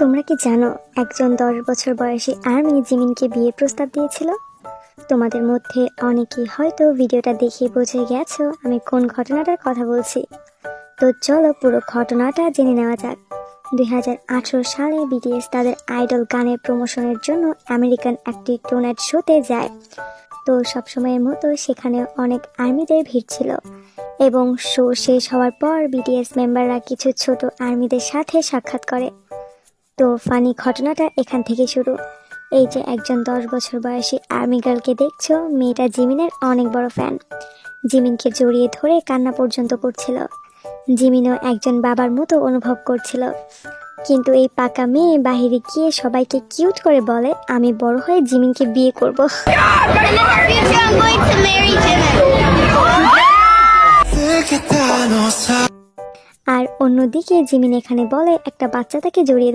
তোমরা কি জানো একজন 10 বছর বয়সী আর্মি জিমিনকে বিয়ের প্রস্তাব দিয়েছিল? তোমাদের মধ্যে অনেকেই হয়তো ভিডিওটা দেখে বুঝে গেছো আমি কোন ঘটনাটার কথা বলছি। তো চলো পুরো ঘটনাটা জেনে নেওয়া যাক। 2018 সালে বিটিএস তাদের আইডল গানের প্রমোশনের জন্য আমেরিকান একটি টোনেট শোতে যায়। তো সবসময়ের মতো সেখানে অনেক আর্মিদের ভিড় ছিল এবং শো শেষ হওয়ার পর বিটিএস মেম্বাররা কিছু ছোট আর্মিদের সাথে সাক্ষাৎ করে। তো ফানি ঘটনাটা এখান থেকে শুরু। এই যে একজন 10 বছর বয়সী আর্মি গার্লকে দেখছো, মেয়েটা জিমিনের অনেক বড় ফ্যান। জিমিনকে জড়িয়ে ধরে কান্না পর্যন্ত করছিল। জিমিনও একজন বাবার মতো অনুভব করছিল। কিন্তু এই পাকা মেয়ে বাহিরে গিয়ে সবাইকে কিউট করে বলে, আমি বড় হয়ে জিমিনকে বিয়ে করব। আর অন্যদিকে জিমিন এখানে বলে একটা বাচ্চা তাকে জড়িয়ে